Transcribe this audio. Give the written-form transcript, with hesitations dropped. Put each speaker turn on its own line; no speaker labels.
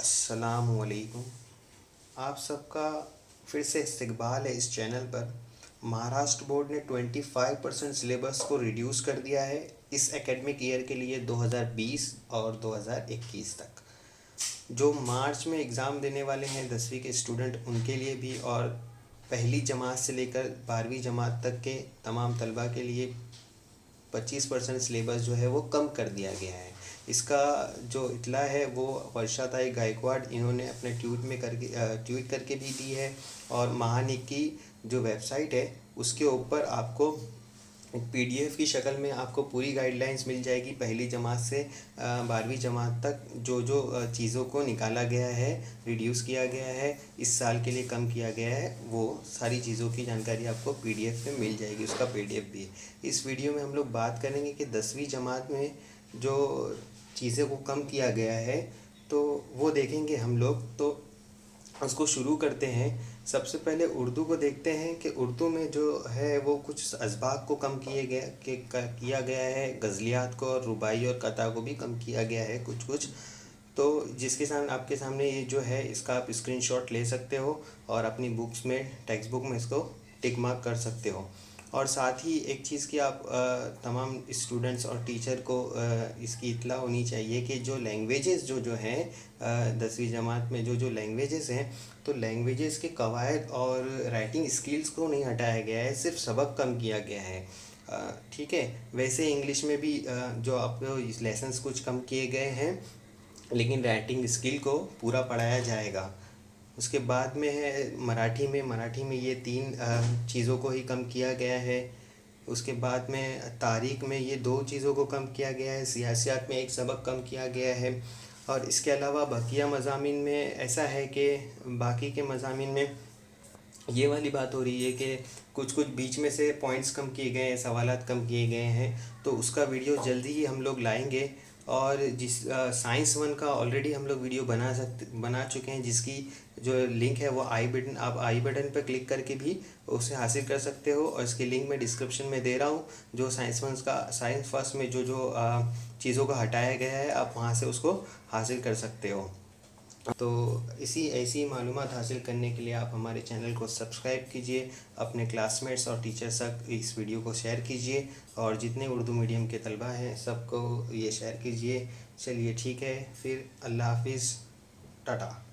अस्सलामुअलैकुम। आप सबका फिर से इस्तकबाल है इस चैनल पर। महाराष्ट्र बोर्ड ने 25% सिलेबस को रिड्यूस कर दिया है इस एकेडमिक ईयर के लिए 2020 और 2021 तक। जो मार्च में एग्ज़ाम देने वाले हैं 10वीं के स्टूडेंट उनके लिए भी, और पहली जमात से लेकर 12वीं जमात तक के तमाम तलबा के लिए 25% सिलेबस जो है वो कम कर दिया गया है। इसका जो इतला है वो वर्षाताई गायकवाड़ इन्होंने अपने ट्वीट करके भी दी है, और महानिक की जो वेबसाइट है उसके ऊपर आपको पीडीएफ की शक्ल में आपको पूरी गाइडलाइंस मिल जाएगी। पहली जमात से 12वीं जमात तक जो जो चीज़ों को निकाला गया है, रिड्यूस किया गया है, इस साल के लिए कम किया गया है, वो सारी चीज़ों की जानकारी आपको पीडीएफ में मिल जाएगी। उसका पीडीएफ भी है। इस वीडियो में हम लोग बात करेंगे कि 10वीं जमात में जो चीज़ों को कम किया गया है तो वो देखेंगे हम लोग। तो उसको शुरू करते हैं। सबसे पहले उर्दू को देखते हैं कि उर्दू में जो है वो कुछ असबाक को कम किया गया है, गज़लियात को और रुबाई और कता को भी कम किया गया है कुछ कुछ। तो जिसके सामने आपके सामने ये जो है इसका आप स्क्रीनशॉट ले सकते हो और अपनी बुक्स में, टेक्स्ट बुक में इसको टिक मार्क कर सकते हो। और साथ ही एक चीज़ की आप तमाम स्टूडेंट्स और टीचर को इसकी इत्तला होनी चाहिए कि जो लैंग्वेजेस जो हैं 10वीं जमात में जो लैंग्वेजेस हैं, तो लैंग्वेजेस के कवायद और राइटिंग स्किल्स को नहीं हटाया गया है, सिर्फ सबक कम किया गया है। ठीक है। वैसे इंग्लिश में भी जो आपको लेसन्स कुछ कम किए गए हैं, लेकिन राइटिंग स्किल को पूरा पढ़ाया जाएगा। उसके बाद में है मराठी में ये 3 चीज़ों को ही कम किया गया है। उसके बाद में तारीख़ में ये 2 चीज़ों को कम किया गया है। सियासत में एक सबक कम किया गया है। और इसके अलावा बकिया मज़ामीन में ऐसा है कि बाकी के मज़ामीन में ये वाली बात हो रही है कि कुछ बीच में से पॉइंट्स कम किए गए हैं, सवालात कम किए गए हैं। तो उसका वीडियो जल्दी ही हम लोग लाएंगे। और जिस साइंस 1 का ऑलरेडी हम लोग वीडियो बना चुके हैं, जिसकी जो लिंक है वो आप आई बटन पर क्लिक करके भी उसे हासिल कर सकते हो, और इसकी लिंक मैं डिस्क्रिप्शन में दे रहा हूँ। जो साइंस फर्स्ट में जो चीज़ों को हटाया गया है, आप वहाँ से उसको हासिल कर सकते हो। तो ऐसी मालूमात हासिल करने के लिए आप हमारे चैनल को सब्सक्राइब कीजिए, अपने क्लासमेट्स और टीचर्स तक इस वीडियो को शेयर कीजिए, और जितने उर्दू मीडियम के तलबा हैं सबको ये शेयर कीजिए। चलिए ठीक है, फिर अल्लाह हाफिज़, टाटा।